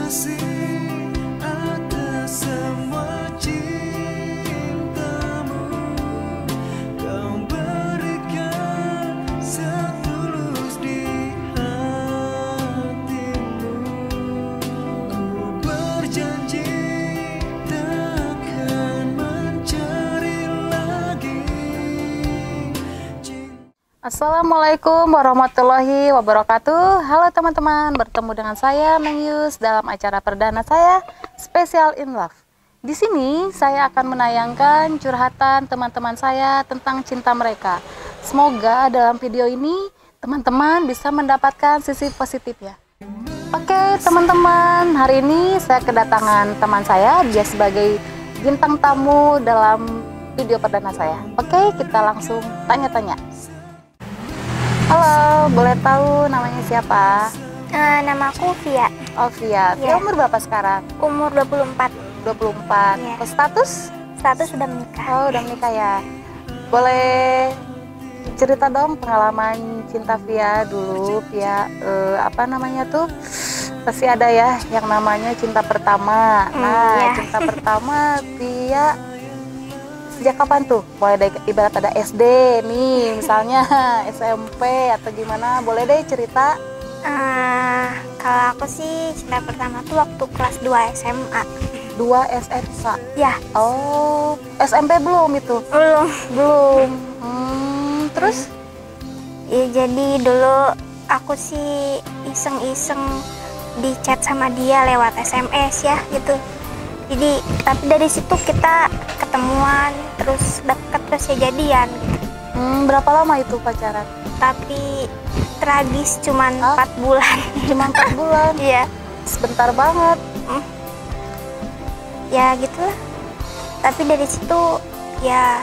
kasih atas semua cintamu. Kau berikan setulus di hatimu. Ku berjanji takkan mencari lagi. Assalamualaikum warahmatullahi wabarakatuh. Halo teman-teman, bertemu dengan saya Mengyus dalam acara perdana saya Special in Love. Di sini saya akan menayangkan curhatan teman-teman saya tentang cinta mereka. Semoga dalam video ini teman-teman bisa mendapatkan sisi positif ya. Oke teman-teman, hari ini saya kedatangan teman saya, dia sebagai bintang tamu dalam video perdana saya. Oke, kita langsung tanya-tanya. Halo, boleh tahu namanya siapa? Nama aku Via. Oh, Via. Via Iya. umur berapa sekarang? Umur 24. 24. Iya. Status? Status sudah menikah. Oh, udah menikah ya. Boleh cerita dong pengalaman cinta Via dulu. Via, apa namanya tuh? Pasti ada ya yang namanya cinta pertama. Nah, iya. cinta pertama Via sejak kapan tuh? Mulai dari ibarat ada SD nih, misalnya SMP atau gimana? Boleh deh cerita. Kalau aku sih cinta pertama tuh waktu kelas 2 SMA. 2 SMA. Ya, Oh, SMP belum itu? belum. Belum. Terus? Ya, jadi dulu aku sih iseng-iseng di chat sama dia lewat SMS ya gitu. Jadi tapi dari situ kita ketemuan, terus deket, terus ya jadian gitu. Berapa lama itu pacaran? Tapi tragis cuman Hah? 4 bulan. Cuma 4 bulan. Iya. Sebentar banget. Ya gitulah. Tapi dari situ ya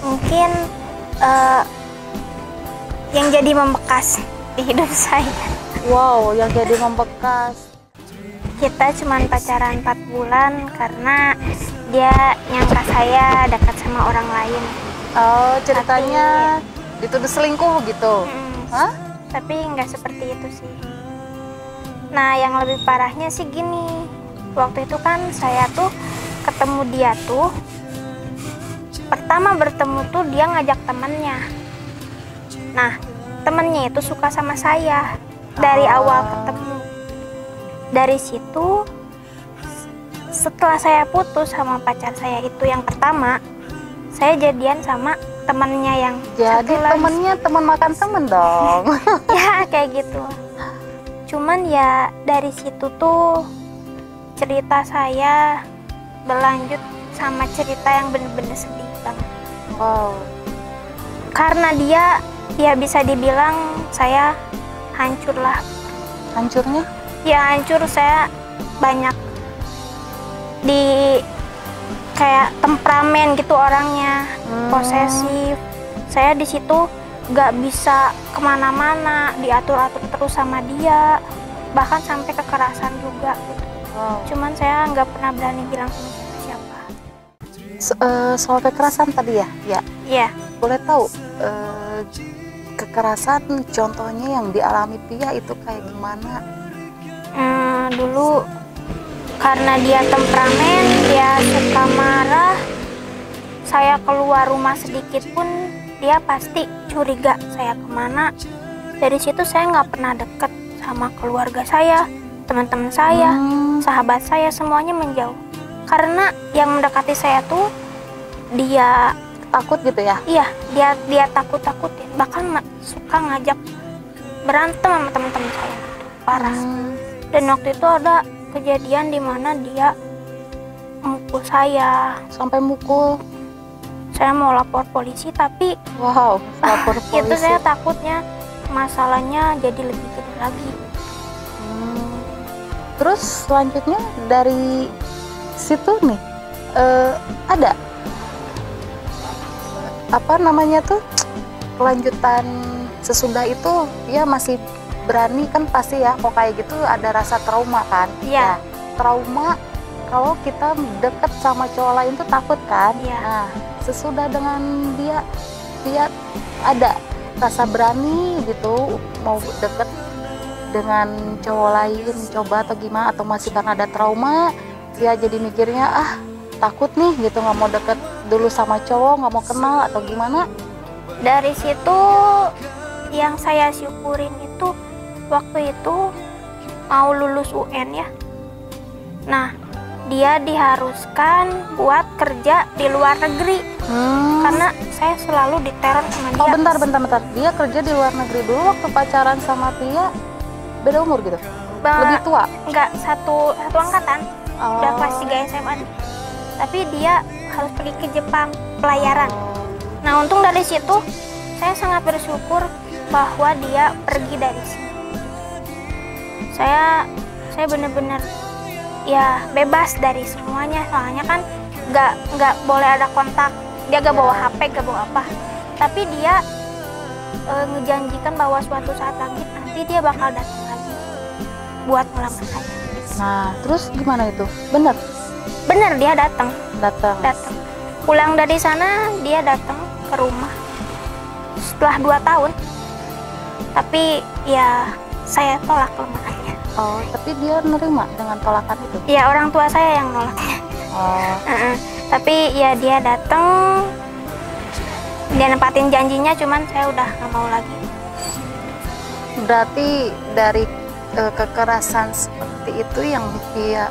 mungkin yang jadi membekas di hidup saya. Wow, yang jadi membekas. Kita cuman pacaran 4 bulan karena dia nyangka saya dekat sama orang lain. Oh, ceritanya dituduh selingkuh gitu. Hah? Tapi nggak seperti itu sih. Nah, yang lebih parahnya sih gini. Waktu itu kan saya tuh ketemu dia tuh, pertama bertemu tuh dia ngajak temennya. Nah, temennya itu suka sama saya dari awal ketemu. Dari situ, setelah saya putus sama pacar saya itu yang pertama, saya jadian sama temennya yang Jadi satu lagi. temennya teman makan temen dong. Ya kayak gitu. Cuman ya dari situ tuh cerita saya berlanjut sama cerita yang bener-bener sedih banget. Wow. Karena dia bisa dibilang saya hancur lah. Hancurnya? Ya hancur, saya banyak di kayak temperamen gitu orangnya, posesif. Saya di situ nggak bisa kemana-mana, diatur-atur terus sama dia, bahkan sampai kekerasan juga gitu. Wow. Cuman saya nggak pernah berani bilang sama siapa. Soal kekerasan tadi ya? Ya. Iya. Boleh tahu kekerasan contohnya yang dialami Pia itu kayak gimana? Dulu karena dia temperamen, dia suka marah, saya keluar rumah sedikit pun dia pasti curiga saya kemana. Dari situ saya nggak pernah deket sama keluarga saya, teman-teman saya, sahabat saya, semuanya menjauh. Karena yang mendekati saya tuh dia Takut gitu ya? iya, dia takut-takutin, bahkan suka ngajak berantem sama teman-teman saya. Parah. Dan waktu itu ada kejadian di mana dia mukul saya. Sampai mukul? Saya mau lapor polisi, tapi Wow, lapor polisi. itu saya takutnya masalahnya jadi lebih gede lagi. Terus selanjutnya dari situ nih ada apa namanya tuh kelanjutan sesudah itu dia masih berani kan pasti ya kok kayak gitu ada rasa trauma kan? Iya. Ya, trauma kalau kita deket sama cowok lain tuh takut kan? Iya. Nah, sesudah dengan dia ada rasa berani gitu mau deket dengan cowok lain, coba atau gimana, atau masih karena ada trauma dia jadi mikirnya takut nih gitu, nggak mau deket dulu sama cowok, nggak mau kenal atau gimana? Dari situ yang saya syukurin itu waktu itu mau lulus UN ya. Nah, dia diharuskan buat kerja di luar negeri. Karena saya selalu diteror sama dia. Oh bentar. Dia kerja di luar negeri dulu waktu pacaran sama Pia, beda umur gitu? Lebih tua? Enggak, satu angkatan. Udah kelas 3 SMA. Tapi dia harus pergi ke Jepang pelayaran. Nah, untung dari situ saya sangat bersyukur bahwa dia pergi dari sini. Saya benar-benar ya bebas dari semuanya, soalnya kan nggak boleh ada kontak. Dia gak bawa HP, gak bawa apa, tapi dia ngejanjikan bahwa suatu saat lagi nanti dia bakal datang lagi buat ngelamar saya. Nah, terus gimana itu? Bener Dia datang. Pulang dari sana dia datang ke rumah setelah 2 tahun, tapi ya saya tolak lamarannya. Oh, tapi dia nerima dengan tolakan itu? Ya, orang tua saya yang nolaknya. Oh. Tapi ya dia datang, dia nempatin janjinya, cuman saya udah nggak mau lagi. Berarti dari kekerasan seperti itu yang dia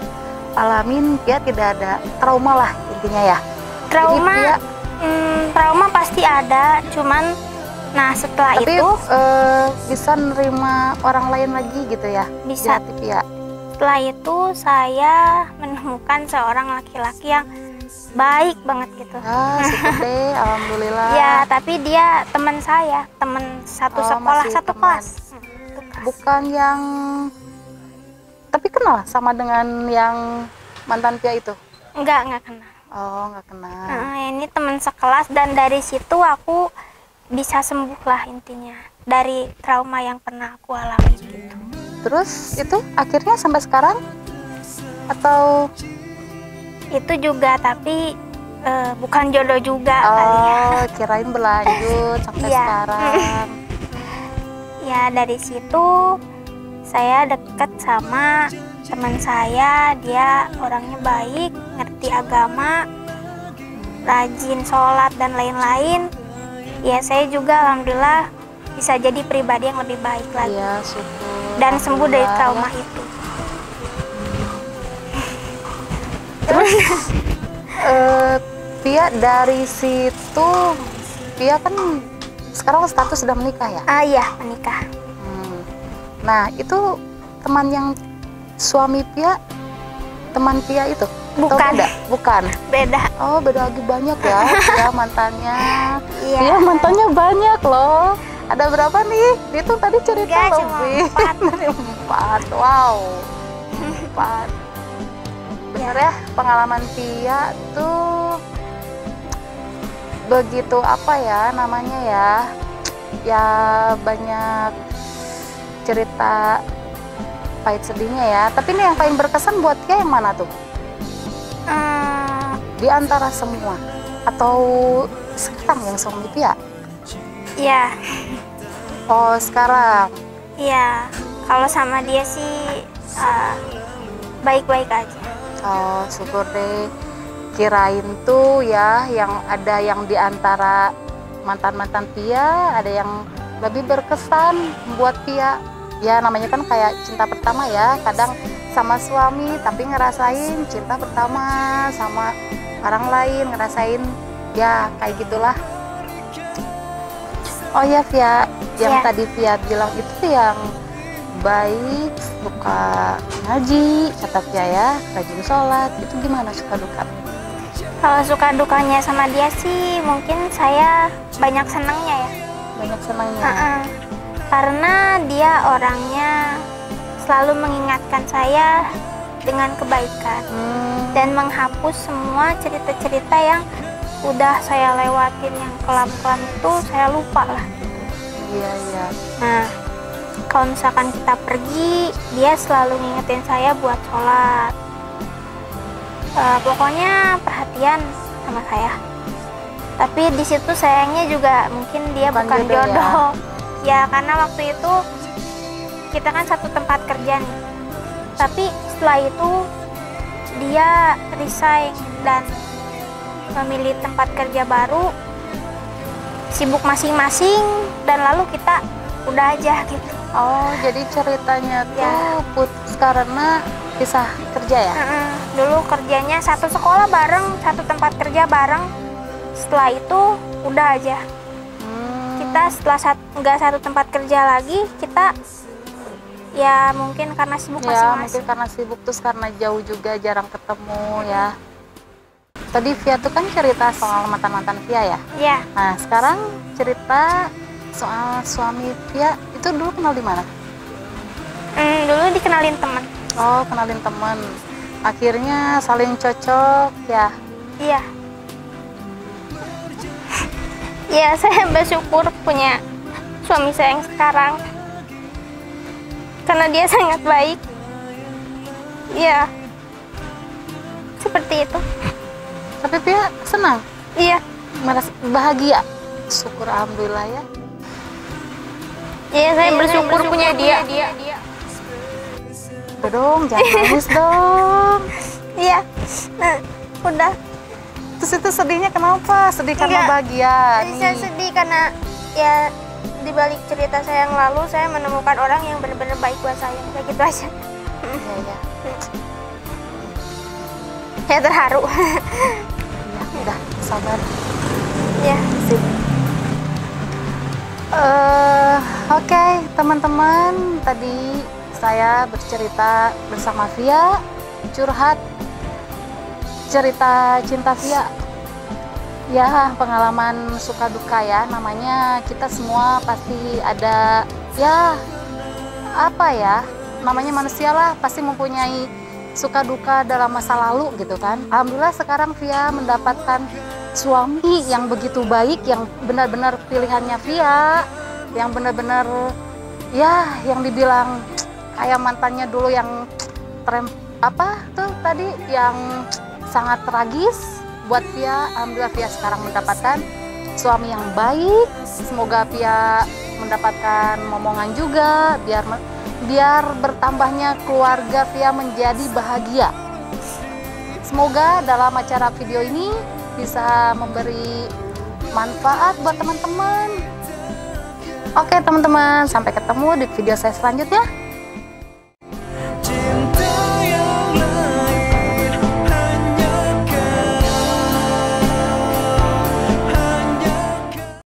alamin, dia tidak ada trauma lah intinya ya? Trauma, Jadi dia, trauma pasti ada, cuman nah setelah tapi itu bisa nerima orang lain lagi gitu ya? Bisa. Di hati Pia. Setelah itu saya menemukan seorang laki-laki yang baik banget gitu. Syukur deh, alhamdulillah. Ya, tapi dia teman saya, teman satu sekolah, masih satu teman. kelas. Bukan yang, tapi kenal sama dengan yang mantan Pia itu? Enggak kenal. Oh, nggak kenal. Ini teman sekelas, dan dari situ aku bisa sembuh lah intinya dari trauma yang pernah aku alami gitu. Terus itu akhirnya sampai sekarang atau? Itu juga, tapi bukan jodoh juga kali ya. Oh, kirain berlanjut sampai Iya. sekarang. Ya, dari situ saya deket sama teman saya. Dia orangnya baik, ngerti agama, rajin sholat dan lain-lain. Ya, saya juga alhamdulillah bisa jadi pribadi yang lebih baik lagi. Iya, syukur. Dan sembuh dari Alhamdulillah. trauma itu. Terus Pia dari situ, Pia kan sekarang status sudah menikah ya? Iya, menikah. Nah, itu teman yang suami Pia, teman Pia itu? Atau Bukan. beda? Bukan. Beda. Oh, beda lagi banyak ya Pia mantannya. Iya. Pia mantannya banyak loh. Ada berapa nih? Dia tuh tadi cerita Enggak, cuma lebih. 4. 4. Wow. 4. Bener ya, pengalaman Pia tuh begitu apa ya namanya ya? Ya banyak cerita pahit sedihnya ya. Tapi ini yang paling berkesan buat Pia yang mana tuh? Di antara semua atau sekarang yang suami Pia? Iya. Oh, sekarang. Iya. Kalau sama dia sih baik-baik aja. Oh, syukur deh. Kirain tuh ya yang ada yang di antara mantan-mantan Pia ada yang lebih berkesan buat Pia. Ya namanya kan kayak cinta pertama ya. Kadang sama suami tapi ngerasain cinta pertama sama orang lain, ngerasain ya kayak gitulah. Oh ya Pia, yang Ya. tadi Pia bilang itu yang baik, suka ngaji, kata Pia ya, rajin sholat, itu gimana suka duka? Kalau suka dukanya sama dia sih mungkin saya banyak senangnya ya. Banyak senangnya. Karena dia orangnya selalu mengingatkan saya dengan kebaikan dan menghapus semua cerita-cerita yang udah saya lewatin, yang kelam-kelam itu saya lupa lah. Iya, iya. Nah, kalau misalkan kita pergi, dia selalu ngingetin saya buat sholat. Pokoknya perhatian sama saya. Tapi di situ sayangnya juga mungkin dia Bukan bukan jodoh ya? jodoh. Ya, karena waktu itu kita kan satu tempat kerja nih. Tapi setelah itu dia resign dan memilih tempat kerja baru, sibuk masing-masing, dan lalu kita udah aja gitu. Oh, jadi ceritanya tuh Ya. putus karena pisah kerja ya? Dulu kerjanya satu sekolah bareng, satu tempat kerja bareng. Setelah itu udah aja. Kita setelah nggak satu tempat kerja lagi, kita ya mungkin karena sibuk Ya, masing-masing. mungkin karena sibuk, terus karena jauh juga, jarang ketemu ya. Tadi Via tuh kan cerita soal mantan-mantan Via ya? Ya, Nah, sekarang cerita soal suami Via, itu dulu kenal di mana? dulu dikenalin temen. Oh, kenalin temen. Akhirnya saling cocok ya. Iya. Ya, saya bersyukur punya suami saya yang sekarang. Karena dia sangat baik. Iya. Seperti itu. Tapi Via senang, Iya. merasa bahagia. Syukur alhamdulillah ya. Iya, saya bersyukur punya dia. Udah dong, jangan nangis dong. Iya. Nah, udah. Terus itu sedihnya kenapa? Sedih karena Enggak. bahagia Saya nih. sedih karena ya di balik cerita saya yang lalu saya menemukan orang yang benar-benar baik buat saya. Kayak gitu aja. Iya, iya. Saya terharu. Ya, udah sabar. Ya. Sip. Oke, teman-teman, tadi saya bercerita bersama Via, curhat cerita cinta Via. Ya, pengalaman suka duka ya, namanya kita semua pasti ada, ya apa ya, namanya manusia lah, pasti mempunyai suka duka dalam masa lalu gitu kan. Alhamdulillah sekarang Via mendapatkan suami yang begitu baik, yang benar-benar pilihannya Via, yang benar-benar ya yang dibilang kayak mantannya dulu yang apa tuh tadi yang sangat tragis buat Via. Alhamdulillah Via sekarang mendapatkan suami yang baik. Semoga Via mendapatkan momongan juga biar bertambahnya keluarga Via menjadi bahagia. Semoga dalam acara video ini bisa memberi manfaat buat teman-teman. Oke teman-teman, sampai ketemu di video saya selanjutnya.